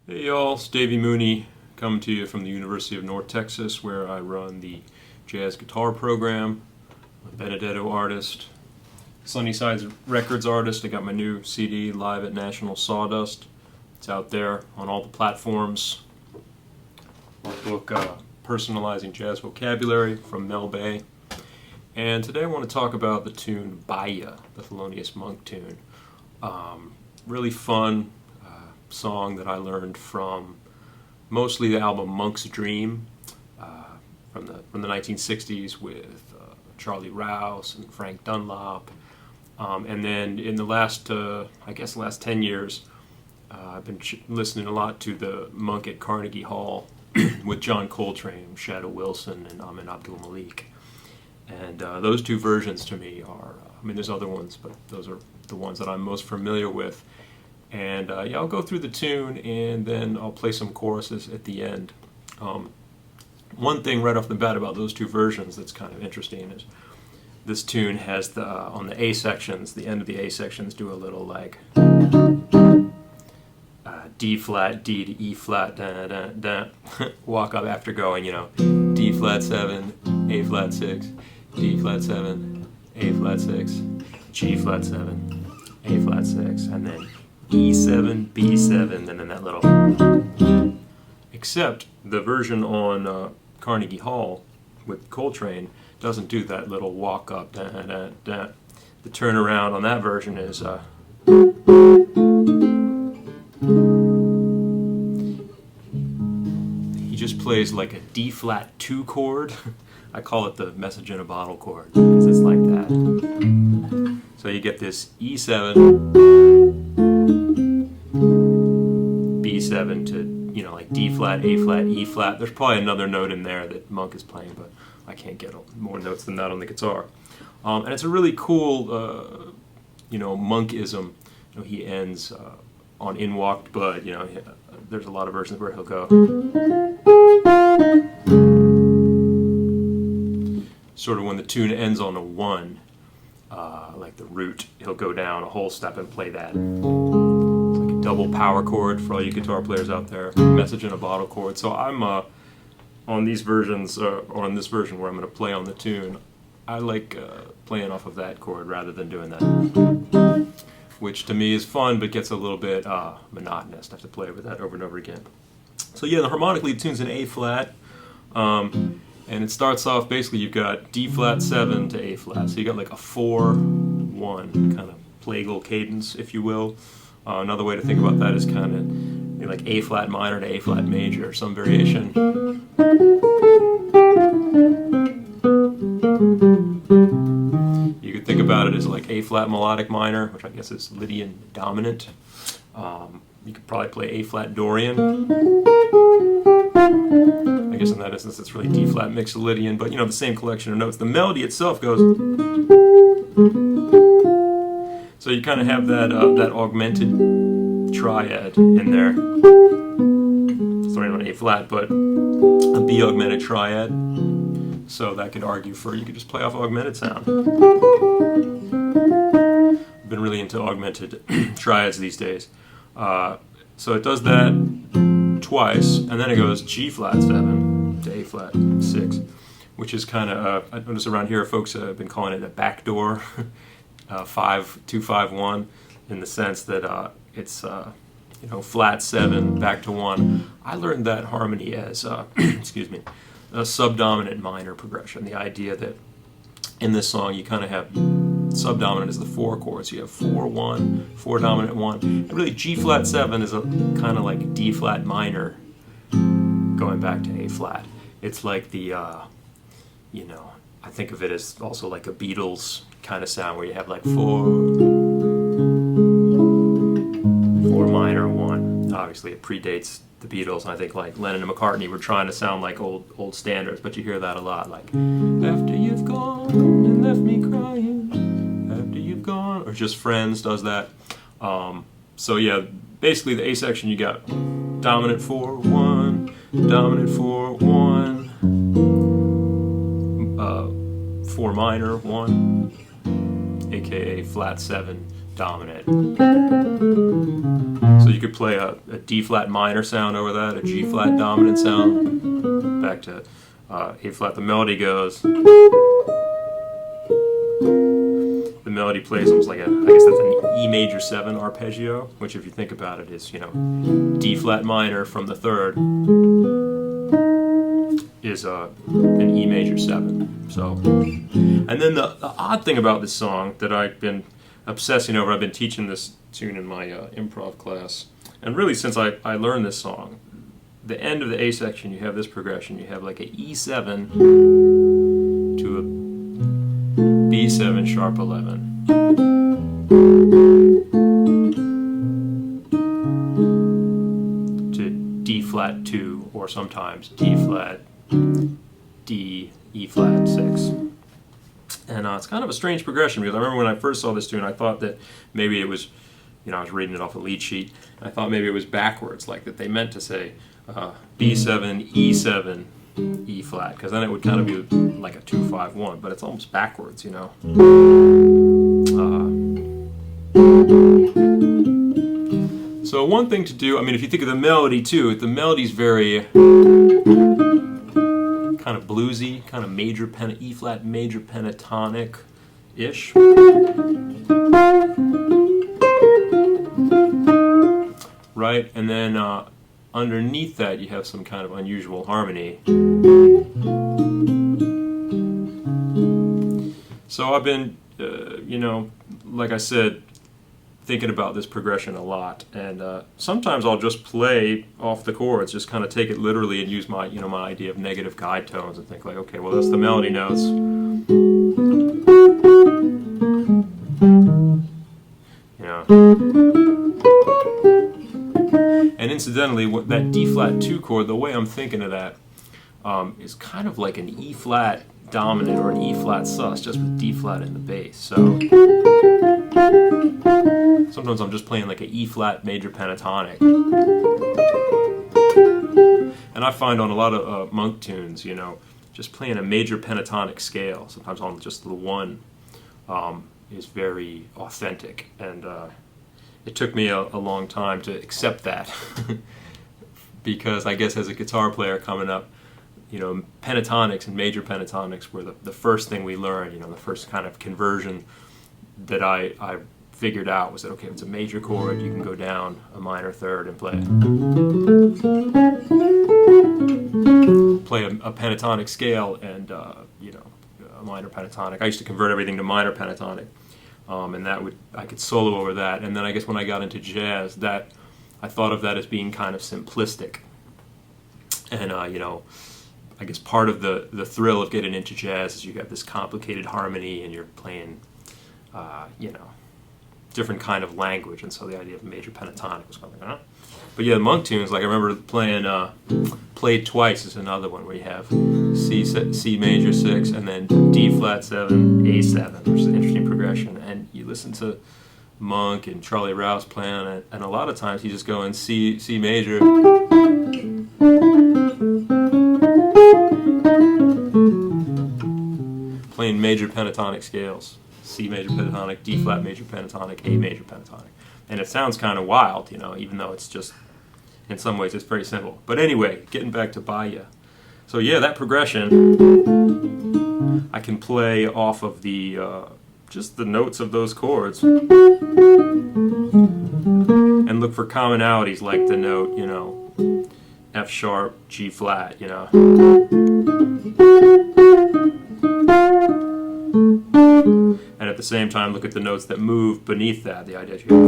Hey y'all, it's Davy Mooney coming to you from the University of North Texas, where I run the jazz guitar program. I'm a Benedetto artist, Sunnyside Records artist. I got my new CD live at National Sawdust. It's out there on all the platforms. My book, Personalizing Jazz Vocabulary from Mel Bay. And today I want to talk about the tune Baya, the Thelonious Monk tune. Really fun song that I learned from mostly the album Monk's Dream from the 1960s with Charlie Rouse and Frank Dunlop, and then in the last 10 years I've been listening a lot to the Monk at Carnegie Hall with John Coltrane, Shadow Wilson, and Amin Abdul Malik. And those two versions to me are, there's other ones, but those are the ones that I'm most familiar with. And I'll go through the tune and then I'll play some choruses at the end. One thing right off the bat about those two versions that's kind of interesting is this tune has on the A sections, the end of the A sections do a little like D flat, D to E flat, da, da, da, walk up after going, D flat 7, A flat 6, D flat 7, A flat 6, G flat 7, A flat 6, and then E7, B7, and then that little. Except the version on Carnegie Hall with Coltrane doesn't do that little walk up. Da, da, da. The turnaround on that version is he just plays like a D flat 2 chord. I call it the message in a bottle chord because it's like that. So you get this E7, B7 to, like D flat, A flat, E flat. There's probably another note in there that Monk is playing, but I can't get more notes than that on the guitar. And it's a really cool, Monkism. He ends on In Walked Bud. There's a lot of versions where he'll go. Sort of when the tune ends on a 1, like the root, he'll go down a whole step and play that. It's like a double power chord for all you guitar players out there. Message in a bottle chord. So I'm on these versions, or on this version where I'm going to play on the tune, I like playing off of that chord rather than doing that, which to me is fun but gets a little bit monotonous. I have to play with that over and over again. So yeah, the harmonically the tune's in A flat. And it starts off, basically you've got D flat 7 to A flat. So you got like a 4-1 kind of plagal cadence, if you will. Another way to think about that is kind of like A flat minor to A flat major, some variation. You could think about it as like A flat melodic minor, which I guess is Lydian dominant. You could probably play A flat Dorian. I guess in that instance it's really D flat mixed Lydian, but the same collection of notes. The melody itself goes. So you kind of have that augmented triad in there. Starting on A flat, but a B augmented triad. So that could argue for you could just play off augmented sound. I've been really into augmented triads these days. So it does that twice, and then it goes G flat 7 to A flat 6, which is kind of, I notice around here folks have been calling it a backdoor 5-2-5-1, in the sense that it's flat 7 back to 1. I learned that harmony as excuse me, a subdominant minor progression. The idea that in this song you kind of have subdominant is the 4 chords. You have 4-1, 4 dominant 1. And really G flat 7 is a kind of like D flat minor going back to A flat. It's like the, I think of it as also like a Beatles kind of sound where you have like 4 minor 1. Obviously it predates the Beatles, and I think like Lennon and McCartney were trying to sound like old standards, but you hear that a lot, like after you've gone and left me crying, after you've gone, or just Friends does that. So yeah, basically the A section you got dominant 4-1, dominant 4-1, 4 minor 1, aka flat 7 dominant. So you could play a D flat minor sound over that, a G flat dominant sound, back to A flat. The melody goes. The melody plays almost like I guess that's an E major 7 arpeggio, which if you think about it is, D flat minor from the third is an E major 7. So, and then the odd thing about this song that I've been obsessing over, I've been teaching this tune in my improv class, and really since I learned this song, the end of the A section you have this progression. You have like a E7 to a B7 sharp 11. To D flat 2, or sometimes D flat, D, E flat 6. And it's kind of a strange progression, because I remember when I first saw this tune, I thought that maybe it was, I was reading it off a lead sheet, and I thought maybe it was backwards, like that they meant to say B7, E7, E flat, because then it would kind of be like a 2-5-1, but it's almost backwards, So one thing to do, if you think of the melody too, the melody's very kind of bluesy, kind of E flat major pentatonic-ish. Right, and then underneath that you have some kind of unusual harmony. So I've been, like I said, thinking about this progression a lot, and sometimes I'll just play off the chords, just kind of take it literally and use my, my idea of negative guide tones and think like, okay, well that's the melody notes. And incidentally, that D flat 2 chord, the way I'm thinking of that is kind of like an E flat dominant or an E flat sus, just with D flat in the bass. So sometimes I'm just playing like an E flat major pentatonic. And I find on a lot of Monk tunes, just playing a major pentatonic scale, sometimes on just the one, is very authentic. And it took me a long time to accept that because I guess as a guitar player coming up, pentatonics and major pentatonics were the first thing we learned, the first kind of conversion that I figured out was that, okay, if it's a major chord, you can go down a minor third and play a pentatonic scale and, a minor pentatonic. I used to convert everything to minor pentatonic. And I could solo over that. And then I guess when I got into jazz, I thought of that as being kind of simplistic. And, I guess part of the thrill of getting into jazz is you have this complicated harmony and you're playing, different kind of language. And so the idea of major pentatonic was kind of like, huh? But yeah, the Monk tunes, like I remember playing Played Twice is another one where you have C major 6 and then D flat 7, A7, which is an interesting progression. And you listen to Monk and Charlie Rouse playing it, and a lot of times he just go in C major, playing major pentatonic scales. C major pentatonic, D flat major pentatonic, A major pentatonic. And it sounds kind of wild, even though it's just, in some ways, it's very simple. But anyway, getting back to Bahia. So yeah, that progression, I can play off of the, just the notes of those chords. And look for commonalities like the note, F sharp, G flat, And at the same time, look at the notes that move beneath that, the idea you have.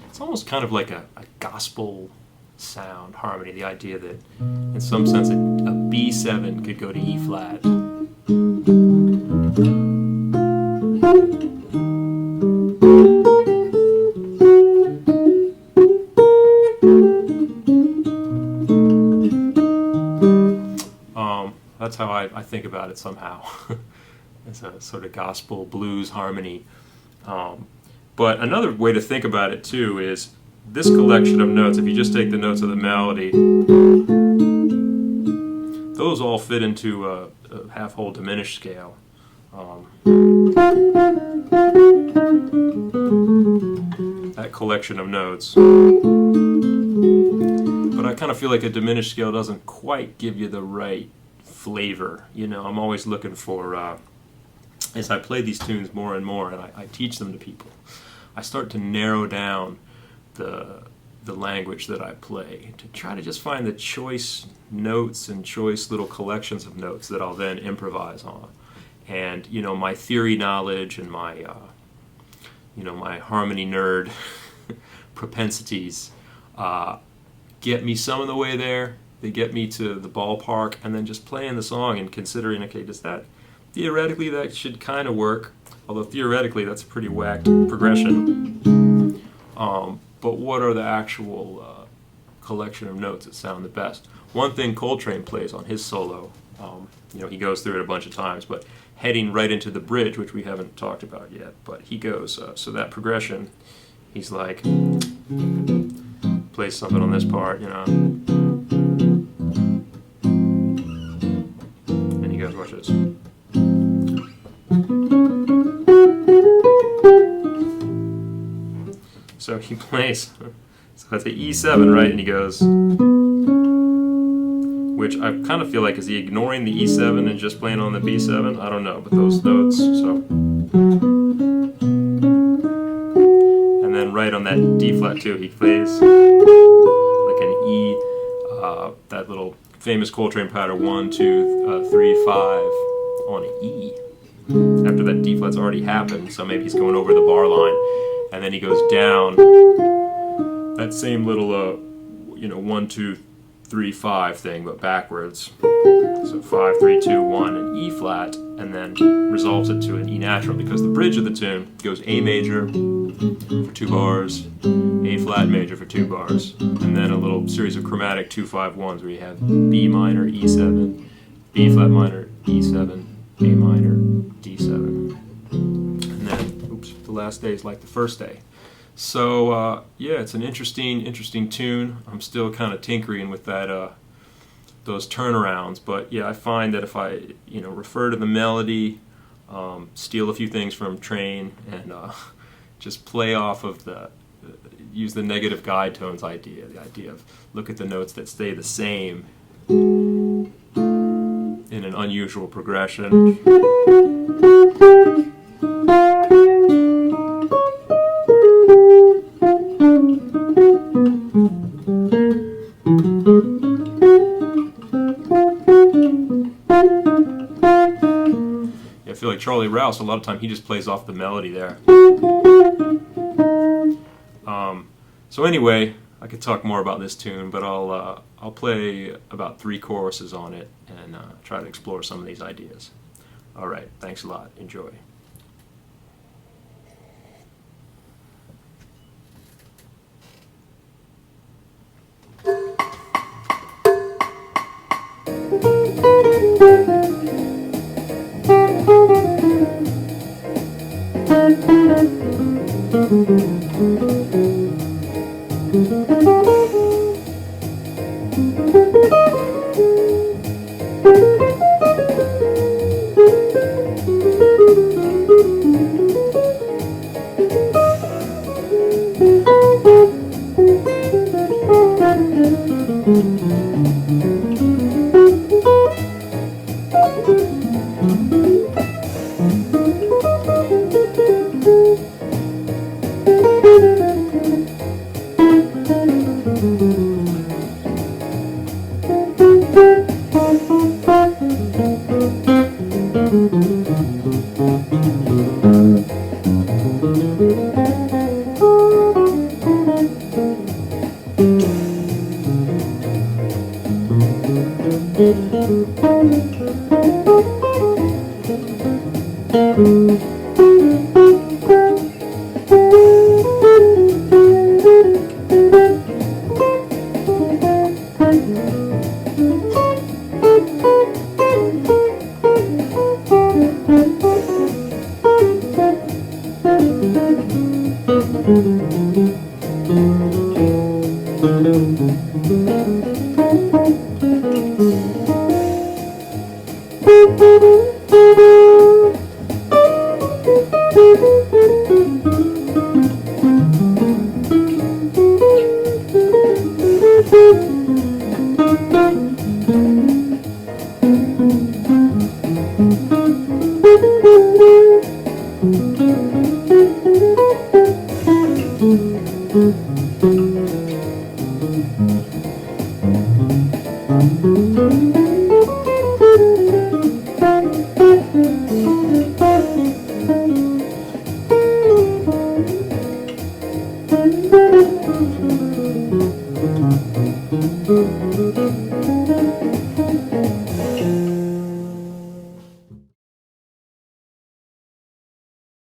It's almost kind of like a gospel sound harmony, the idea that in some sense a B7 could go to E flat. That's how I think about it somehow. It's a sort of gospel blues harmony. But another way to think about it too is this collection of notes, if you just take the notes of the melody, those all fit into a half-whole diminished scale. that collection of notes. But I kind of feel like a diminished scale doesn't quite give you the right flavor. I'm always looking for, as I play these tunes more and more, and I teach them to people, I start to narrow down the language that I play to try to just find the choice notes and choice little collections of notes that I'll then improvise on. And my theory knowledge and my my harmony nerd propensities get me some of the way there. They get me to the ballpark, and then just playing the song and considering, okay, theoretically that should kind of work, although theoretically that's a pretty whacked progression. But what are the actual collection of notes that sound the best? One thing Coltrane plays on his solo, he goes through it a bunch of times, but heading right into the bridge, which we haven't talked about yet, but he goes, so that progression, he's like, plays something on this part, and he goes, watch this. So he plays, so it's an E7, right, and he goes, which I kind of feel like, is he ignoring the E7 and just playing on the B7? I don't know, but those notes, so. And then right on that D flat too, he plays like an E, that little famous Coltrane pattern, 1, 2, 3, 5 on an E. After that D flat's already happened, so maybe he's going over the bar line, and then he goes down that same little, 1, 2, 3, 5 thing, but backwards. So 5, 3, 2, 1, and E flat, and then resolves it to an E natural, because the bridge of the tune goes A major for 2 bars, A flat major for 2 bars, and then a little series of chromatic 2, 5, 1s where you have B minor, E7, B flat minor, E7, A minor, D7. And then, the last day is like the first day. So it's an interesting tune. I'm still kind of tinkering with that, those turnarounds. But yeah, I find that if I refer to the melody, steal a few things from Train, and just play off of use the negative guide tones idea, the idea of look at the notes that stay the same in an unusual progression. I feel like Charlie Rouse, a lot of time he just plays off the melody there. So anyway, I could talk more about this tune, but I'll play about 3 choruses on it and try to explore some of these ideas. All right, thanks a lot. Enjoy.